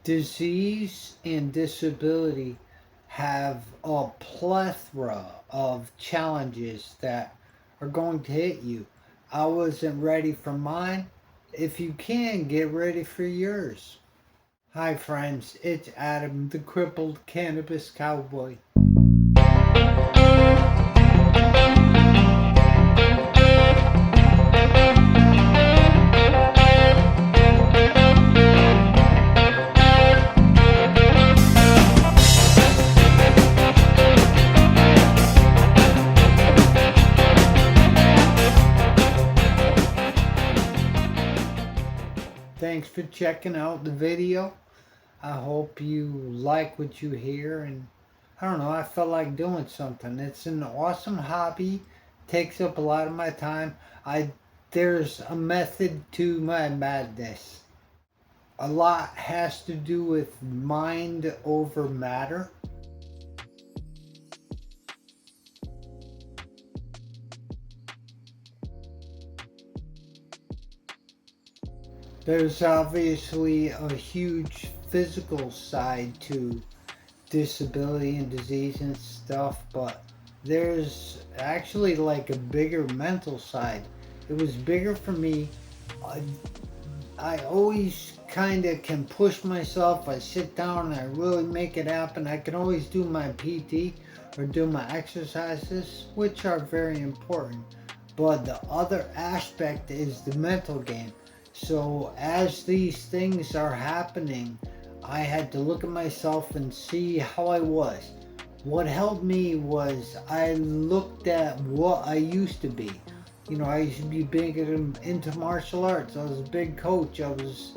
Disease and disability have a plethora of challenges that are going to hit you. I wasn't ready for mine. If you can, get ready for yours. Hi, friends. It's Adam, the crippled cannabis cowboy. Thanks for checking out the video. I hope you like what you hear, and I don't know, I felt like doing something. It's an awesome hobby, takes up a lot of my time. I There's a method to my madness. A lot has to do with mind over matter. There's obviously a huge physical side to disability and disease and stuff, but there's actually like a bigger mental side. It was bigger for me. I, I always kind of can push myself. I sit down and I really make it happen. I can always do my PT or do my exercises, which are very important. But the other aspect is the mental game. So as these things are happening, I had to look at myself and see how I was. What helped me was I looked at what I used to be. You know, I used to be big into martial arts. I was a big coach. I was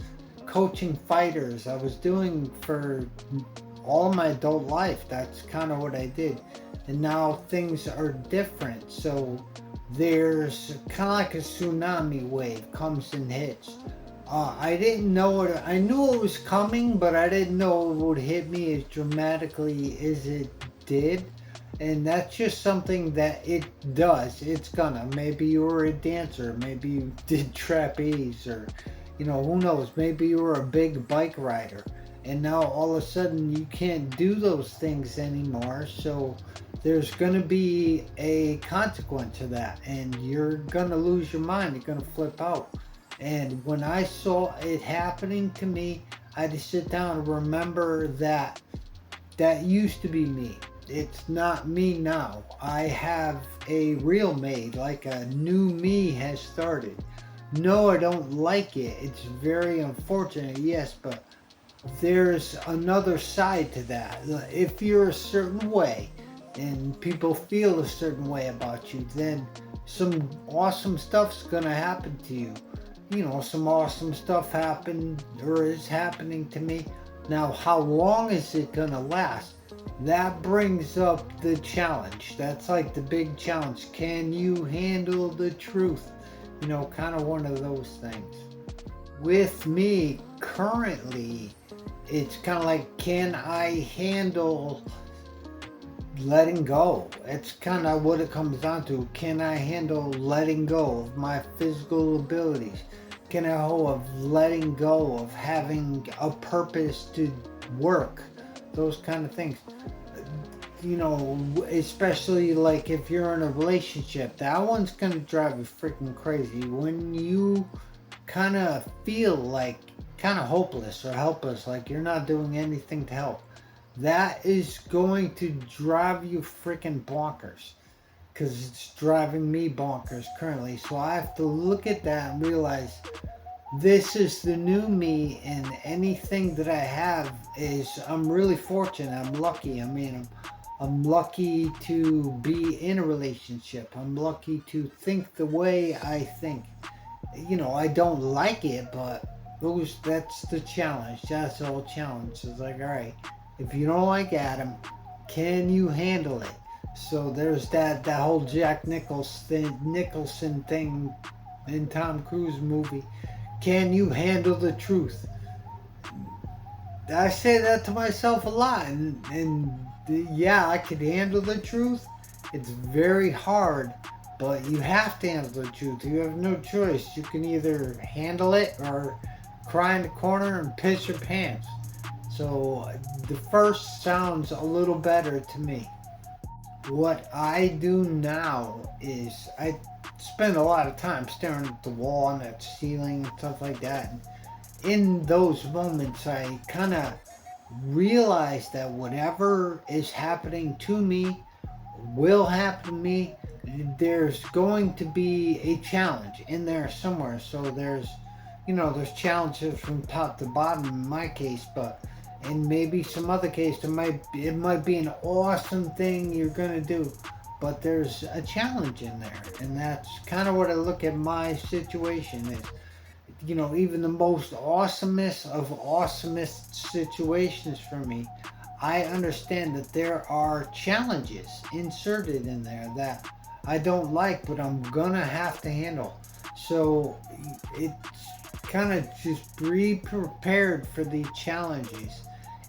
coaching fighters. I was doing for all my adult life. That's kind of what I did. And now things are different. So there's kind of like a tsunami wave comes and hits. I didn't know it. I knew it was coming, but I didn't know it would hit me as dramatically as it did. And that's just something that it does. It's gonna. Maybe you were a dancer. Maybe you did trapeze, or who knows? Maybe you were a big bike rider, and now all of a sudden you can't do those things anymore. So there's gonna be a consequence to that, and you're gonna lose your mind. You're gonna flip out. And when I saw it happening to me, I had to sit down and remember that that used to be me. It's not me now. I have a real me, like a new me has started. No, I don't like it. It's very unfortunate, yes, but there's another side to that. If you're a certain way and people feel a certain way about you, then some awesome stuff's gonna happen to you. Some awesome stuff happened or is happening to me. Now, how long is it gonna last? That brings up the challenge. That's like the big challenge. Can you handle the truth? Kind of one of those things. With me currently, it's kind of like, can I handle letting go? It's kind of what it comes down to. Can I handle letting go of my physical abilities? Can I hold of letting go of having a purpose to work? Those kind of things. Especially like if you're in a relationship, that one's gonna drive you freaking crazy. When you kind of feel like kind of hopeless or helpless, like you're not doing anything to help, that is going to drive you freaking bonkers, because it's driving me bonkers currently. So I have to look at that and realize this is the new me, and anything that I have is, I'm really fortunate. I'm lucky. I mean, I'm lucky to be in a relationship. I'm lucky to think the way I think. I don't like it, but that's the challenge. That's the whole challenge. It's like, all right, if you don't like Adam, can you handle it? So there's that whole Jack Nicholson thing in Tom Cruise movie. Can you handle the truth? I say that to myself a lot, and yeah, I could handle the truth. It's very hard, but you have to handle the truth. You have no choice. You can either handle it or cry in the corner and piss your pants. So the first sounds a little better to me. What I do now is I spend a lot of time staring at the wall and at the ceiling and stuff like that. And in those moments, I kind of realize that whatever is happening to me will happen to me. There's going to be a challenge in there somewhere. So there's challenges from top to bottom in my case, but in maybe some other case, it might be an awesome thing you're gonna do, but there's a challenge in there, and that's kind of what I look at my situation is. Even the most awesomest of awesomest situations for me, I understand that there are challenges inserted in there that I don't like, but I'm gonna have to handle. So it's kind of just be prepared for the challenges.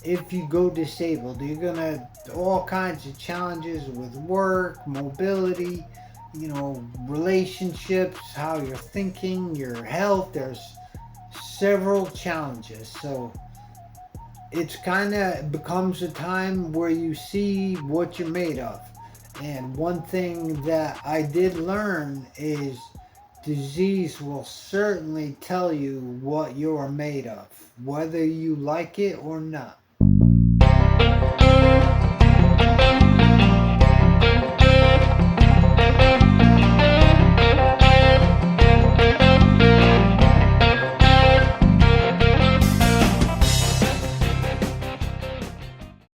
If you go disabled, you're gonna all kinds of challenges with work, mobility, relationships, how you're thinking, your health. There's several challenges. So it's kind of becomes a time where you see what you're made of. And one thing that I did learn is disease will certainly tell you what you're made of, whether you like it or not.